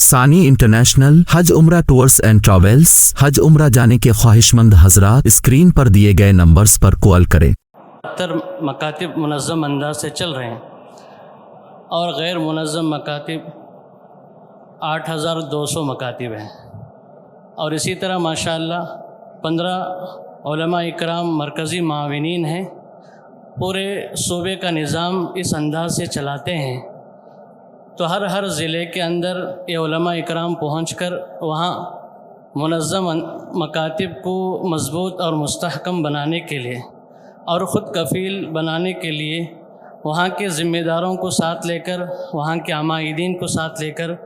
सानी इंटरनेशनल हज उम्रा टूर्स एंड ट्रैवल्स। हज उम्रा जाने के ख्वाहिशमंद हजरात स्क्रीन पर दिए गए नंबर्स पर कॉल करें। मकातिब मुनज़्ज़म अंदाज से चल रहे हैं और गैर मुनज़्ज़म मकातिब 8200 मकातिब हैं। और इसी तरह माशाअल्लाह 15 उलमा इकराम मरकज़ी माविनीन हैं। पूरे सूबे का निज़ाम इस अंदाज से चलाते हैं तो हर ज़िले के अंदर ये उलमा इकराम पहुँचकर वहाँ मुनज़्ज़म मकातिब को मज़बूत और मुस्तहकम बनाने के लिए और ख़ुद कफ़ील बनाने के लिए वहाँ के ज़िम्मेदारों को साथ लेकर, वहाँ के आमाइदीन को साथ लेकर,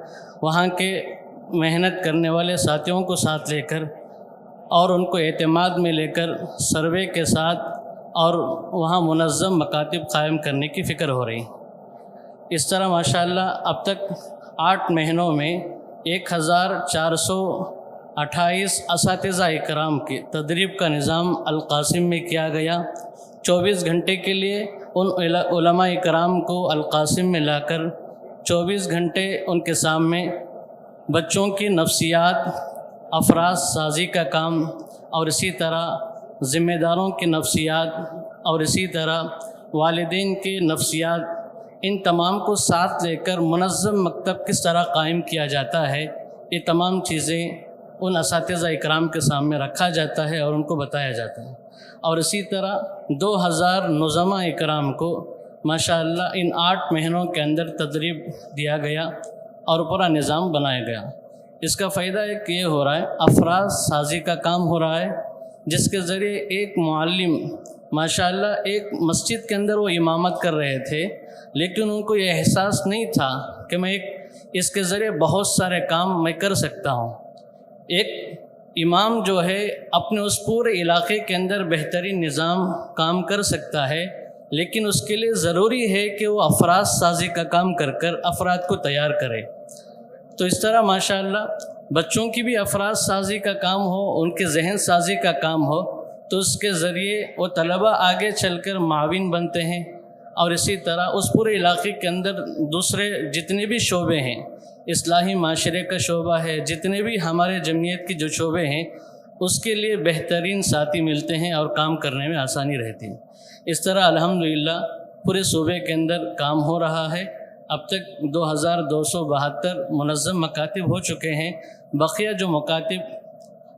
वहाँ के मेहनत करने वाले साथियों को साथ लेकर और उनको एतमाद में लेकर सर्वे के साथ और वहाँ मुनज़्ज़म मकातिब क़ायम करने की फ़िक्र हो रही। इस तरह माशाअल्लाह अब तक 8 महीनों में 1428 असातिज़ा इकराम की तदरीब का निज़ाम अल-क़ासिम में किया गया। 24 घंटे के लिए उन उलमा इकराम को अल-क़ासिम में लाकर 24 घंटे उनके सामने बच्चों की नफ्सियात, अफराज साजी का काम और इसी तरह ज़िम्मेदारों की नफ्सियात और इसी तरह वालिदैन की नफ्सियात, इन तमाम को साथ लेकर मुनज़्ज़म मकतब किस तरह क़ायम किया जाता है, ये तमाम चीज़ें उन असातिज़ा इकराम के सामने रखा जाता है और उनको बताया जाता है। और इसी तरह 2000 नुज़मा इकराम को माशाअल्लाह इन 8 महीनों के अंदर तदरीब दिया गया और पूरा निज़ाम बनाया गया। इसका फ़ायदा एक ये हो रहा है, अफराज साजी का काम हो रहा है, जिसके ज़रिए एक मुअल्लिम माशाअल्लाह एक मस्जिद के अंदर वो इमामत कर रहे थे, लेकिन उनको ये एहसास नहीं था कि मैं इसके ज़रिए बहुत सारे काम मैं कर सकता हूँ। एक इमाम जो है अपने उस पूरे इलाके के अंदर बेहतरीन निज़ाम काम कर सकता है, लेकिन उसके लिए ज़रूरी है कि वो अफराज साजी का काम कर कर अफराद को तैयार करे। तो इस तरह माशाअल्लाह बच्चों की भी अफराज साजी का काम हो, उनके जहन साजी का काम हो, तो उसके ज़रिए वो तलबा आगे चलकर माविन बनते हैं। और इसी तरह उस पूरे इलाके के अंदर दूसरे जितने भी शोबे हैं, इस्लाही माशरे का शोबा है, जितने भी हमारे जमीयत की जो शोबे हैं, उसके लिए बेहतरीन साथी मिलते हैं और काम करने में आसानी रहती है। इस तरह अल्हम्दुलिल्लाह पूरे सूबे के अंदर काम हो रहा है। अब तक 2272 मुनज़्ज़म मकातिब हो चुके हैं। बक़िया जो मकातिब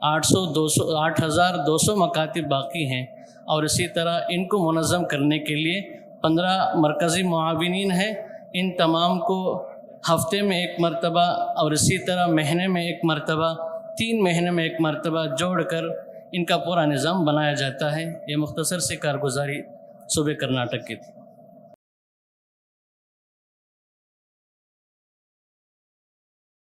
8200 मकातिब बाकी हैं और इसी तरह इनको मुनज़्ज़म करने के लिए 15 मरकज़ी मुआविनीन हैं। इन तमाम को हफ़्ते में एक मरतबा और इसी तरह महीने में एक मरतबा, 3 महीने में एक मरतबा जोड़कर इनका पूरा निज़ाम बनाया जाता है। ये मुख्तसर सी कारगुज़ारी सूबे कर्नाटक की थी।